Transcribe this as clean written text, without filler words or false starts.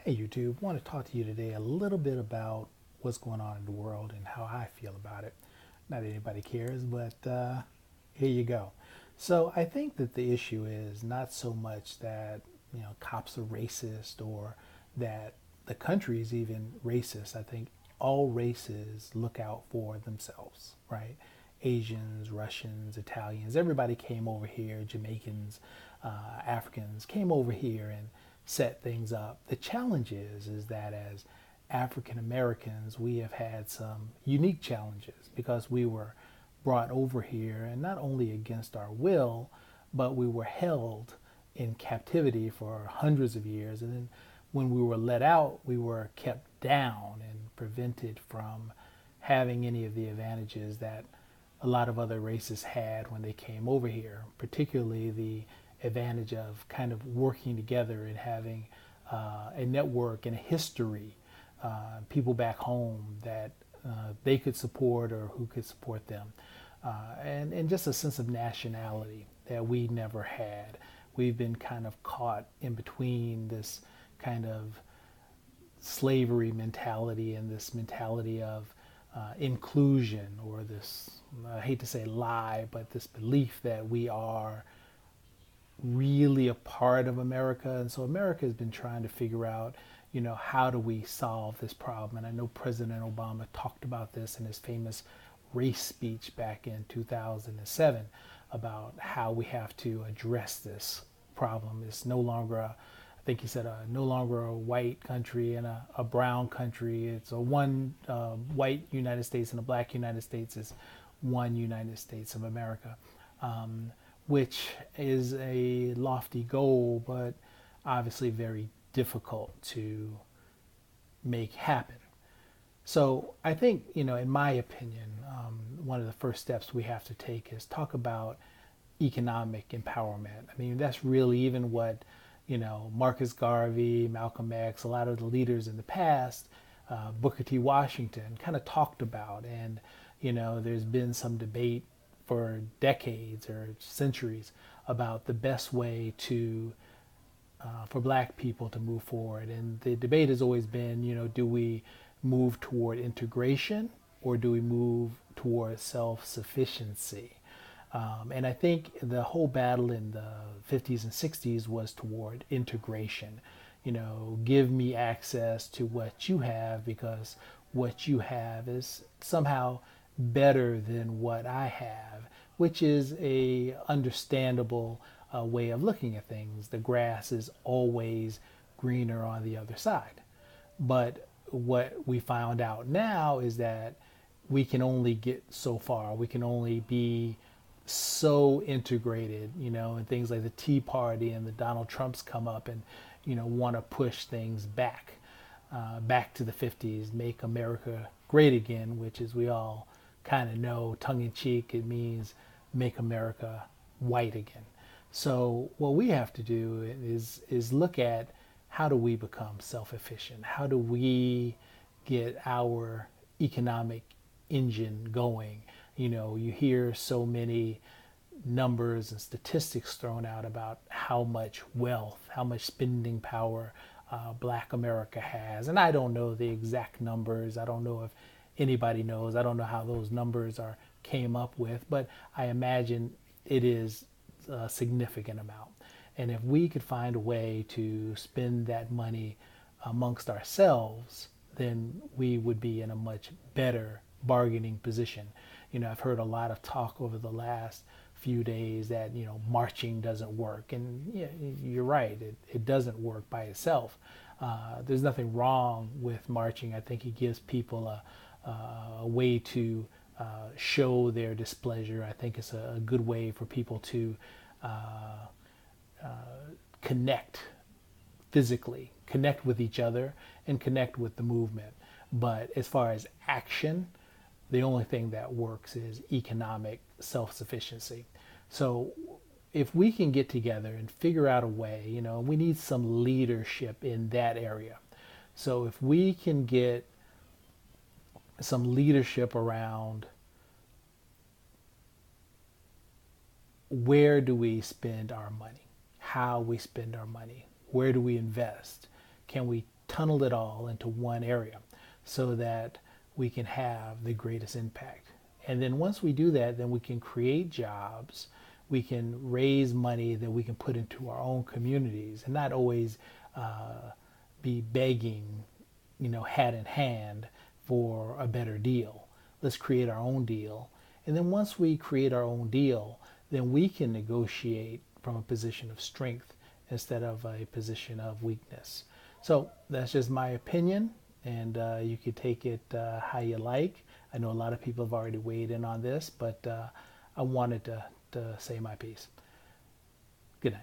Hey YouTube, I want to talk to you today a little bit about what's going on in the world and how I feel about it. Not that anybody cares, but here you go. So I think that the issue is not so much that cops are racist or that the country is even racist. I think all races look out for themselves, right? Asians, Russians, Italians, everybody came over here, Jamaicans, Africans came over here and set things up. The challenge is that as African Americans, we have had some unique challenges because we were brought over here and not only against our will, but we were held in captivity for hundreds of years. And then when we were let out, we were kept down and prevented from having any of the advantages that a lot of other races had when they came over here, particularly the advantage of kind of working together and having a network and a history, people back home that they could support or who could support them, and just a sense of nationality that we never had. We've been kind of caught in between this kind of slavery mentality and this mentality of inclusion, or this, I hate to say lie, but this belief that we are really a part of America. And so America has been trying to figure out, how do we solve this problem? And I know President Obama talked about this in his famous race speech back in 2007 about how we have to address this problem. It's no longer I think he said, no longer a white country and a brown country. It's a one white United States and a black United States. Is one United States of America, which is a lofty goal, but obviously very difficult to make happen. So I think, in my opinion, one of the first steps we have to take is talk about economic empowerment. I mean, that's really even what, Marcus Garvey, Malcolm X, a lot of the leaders in the past, Booker T. Washington kind of talked about. And, there's been some debate for decades or centuries about the best way to for black people to move forward. And the debate has always been, do we move toward integration or do we move toward self-sufficiency? And I think the whole battle in the 50s and 60s was toward integration. Give me access to what you have because what you have is somehow better than what I have, which is a understandable way of looking at things. The grass is always greener on the other side. But what we found out now is that we can only get so far. We can only be so integrated, and things like the Tea Party and the Donald Trumps come up and, want to push things back to the 50s, make America great again, which, as we all kind of know, tongue in cheek, it means make America white again. So what we have to do is look at how do we become self-efficient? How do we get our economic engine going? You hear so many numbers and statistics thrown out about how much wealth, how much spending power Black America has. And I don't know the exact numbers. I don't know if anybody knows. I don't know how those numbers are came up with, but I imagine it is a significant amount. And if we could find a way to spend that money amongst ourselves, then we would be in a much better bargaining position. I've heard a lot of talk over the last few days that, marching doesn't work. And yeah, you're right, it doesn't work by itself. There's nothing wrong with marching. I think it gives people a way to show their displeasure. I think it's a good way for people to connect physically, connect with each other, and connect with the movement. But as far as action, the only thing that works is economic self-sufficiency. So if we can get together and figure out a way, we need some leadership in that area. So if we can get some leadership around where do we spend our money, how we spend our money, where do we invest, can we tunnel it all into one area so that we can have the greatest impact. And then once we do that, then we can create jobs, we can raise money that we can put into our own communities and not always be begging, hat in hand for a better deal. Let's create our own deal. And then once we create our own deal, then we can negotiate from a position of strength instead of a position of weakness. So that's just my opinion, and you can take it how you like. I know a lot of people have already weighed in on this, but I wanted to say my piece. Good night.